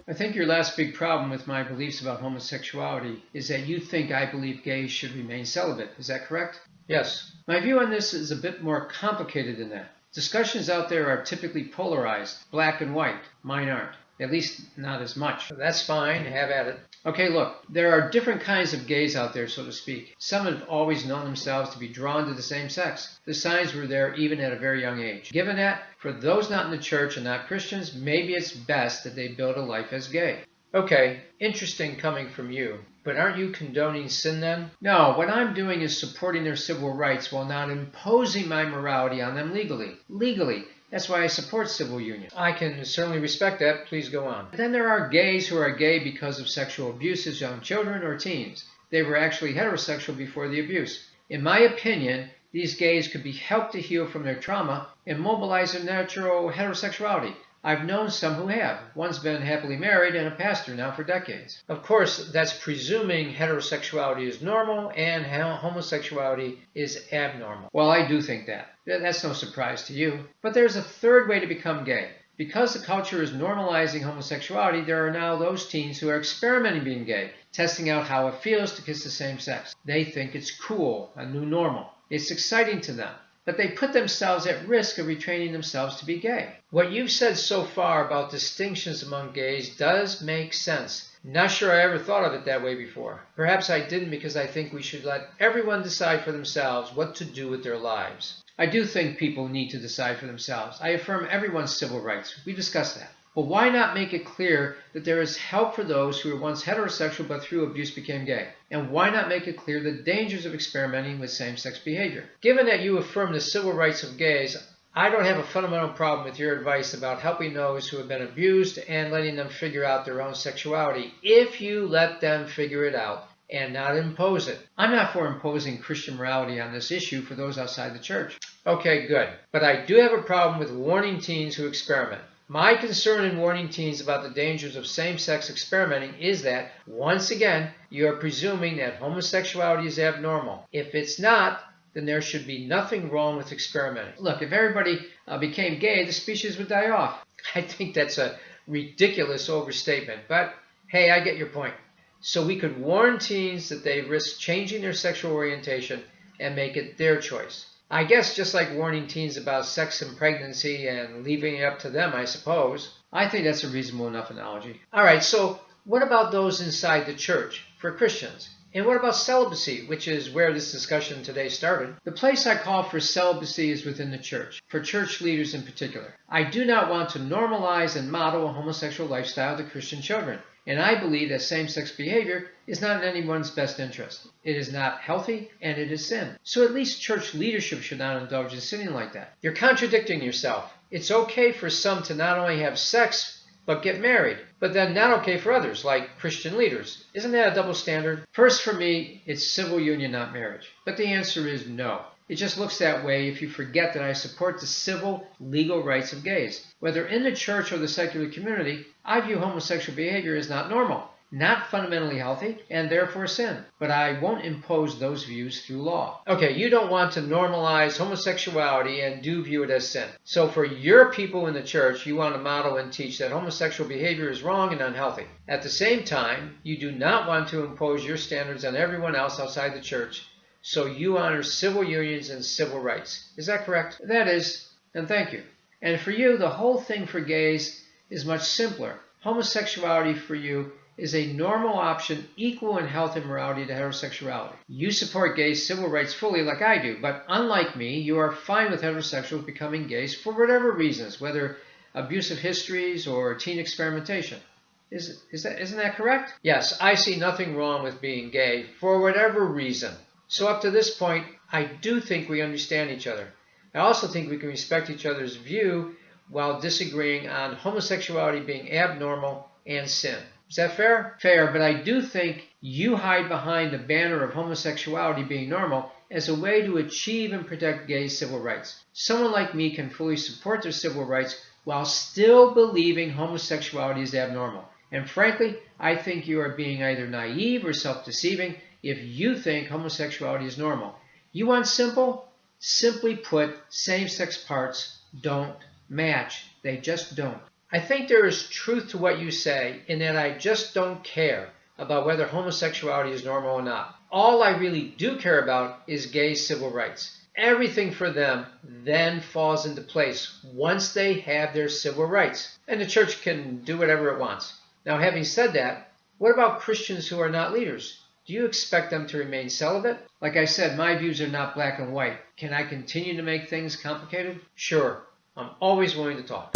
I think your last big problem with my beliefs about homosexuality is that you think I believe gays should remain celibate. Is that correct? Yes. My view on this is a bit more complicated than that. Discussions out there are typically polarized, black and white. Mine aren't. At least not as much. That's fine. Have at it. Okay, look, there are different kinds of gays out there, so to speak. Some have always known themselves to be drawn to the same sex. The signs were there even at a very young age. Given that, for those not in the church and not Christians, maybe it's best that they build a life as gay. Okay, interesting coming from you. But aren't you condoning sin then? No, what I'm doing is supporting their civil rights while not imposing my morality on them legally. Legally. That's why I support civil union. I can certainly respect that. Please go on. Then there are gays who are gay because of sexual abuse as young children or teens. They were actually heterosexual before the abuse. In my opinion, these gays could be helped to heal from their trauma and mobilize their natural heterosexuality. I've known some who have. One's been happily married and a pastor now for decades. Of course, that's presuming heterosexuality is normal and homosexuality is abnormal. Well, I do think that. That's no surprise to you. But there's a third way to become gay. Because the culture is normalizing homosexuality, there are now those teens who are experimenting being gay, testing out how it feels to kiss the same sex. They think it's cool, a new normal. It's exciting to them. But they put themselves at risk of retraining themselves to be gay. What you've said so far about distinctions among gays does make sense. Not sure I ever thought of it that way before. Perhaps I didn't because I think we should let everyone decide for themselves what to do with their lives. I do think people need to decide for themselves. I affirm everyone's civil rights. We discussed that. But why not make it clear that there is help for those who were once heterosexual but through abuse became gay? And why not make it clear the dangers of experimenting with same-sex behavior? Given that you affirm the civil rights of gays, I don't have a fundamental problem with your advice about helping those who have been abused and letting them figure out their own sexuality, if you let them figure it out and not impose it. I'm not for imposing Christian morality on this issue for those outside the church. Okay, good. But I do have a problem with warning teens who experiment. My concern in warning teens about the dangers of same-sex experimenting is that, once again, you are presuming that homosexuality is abnormal. If it's not, then there should be nothing wrong with experimenting. Look, if everybody became gay, the species would die off. I think that's a ridiculous overstatement, but hey, I get your point. So we could warn teens that they risk changing their sexual orientation and make it their choice. I guess just like warning teens about sex and pregnancy and leaving it up to them, I suppose. I think that's a reasonable enough analogy. All right, so what about those inside the church for Christians? And what about celibacy, which is where this discussion today started? The place I call for celibacy is within the church, for church leaders in particular. I do not want to normalize and model a homosexual lifestyle to Christian children. And I believe that same-sex behavior is not in anyone's best interest. It is not healthy, and it is sin. So at least church leadership should not indulge in sinning like that. You're contradicting yourself. It's okay for some to not only have sex, but get married. But then not okay for others, like Christian leaders. Isn't that a double standard? First, for me, it's civil union, not marriage. But the answer is no. It just looks that way if you forget that I support the civil, legal rights of gays. Whether in the church or the secular community, I view homosexual behavior as not normal, not fundamentally healthy, and therefore sin. But I won't impose those views through law. Okay, you don't want to normalize homosexuality and do view it as sin. So for your people in the church, you want to model and teach that homosexual behavior is wrong and unhealthy. At the same time, you do not want to impose your standards on everyone else outside the church. So you honor civil unions and civil rights. Is that correct? That is, and thank you. And for you, the whole thing for gays is much simpler. Homosexuality for you is a normal option equal in health and morality to heterosexuality. You support gays' civil rights fully like I do, but unlike me, you are fine with heterosexuals becoming gays for whatever reasons, whether abusive histories or teen experimentation. Isn't that correct? Yes, I see nothing wrong with being gay for whatever reason. So up to this point, I do think we understand each other. I also think we can respect each other's view while disagreeing on homosexuality being abnormal and sin. Is that fair? Fair, but I do think you hide behind the banner of homosexuality being normal as a way to achieve and protect gay civil rights. Someone like me can fully support their civil rights while still believing homosexuality is abnormal. And frankly, I think you are being either naive or self-deceiving if you think homosexuality is normal. You want simple? Simply put, same-sex parts don't match. They just don't. I think there is truth to what you say in that I just don't care about whether homosexuality is normal or not. All I really do care about is gay civil rights. Everything for them then falls into place once they have their civil rights. And the church can do whatever it wants. Now, having said that, what about Christians who are not leaders? Do you expect them to remain celibate? Like I said, my views are not black and white. Can I continue to make things complicated? Sure. I'm always willing to talk.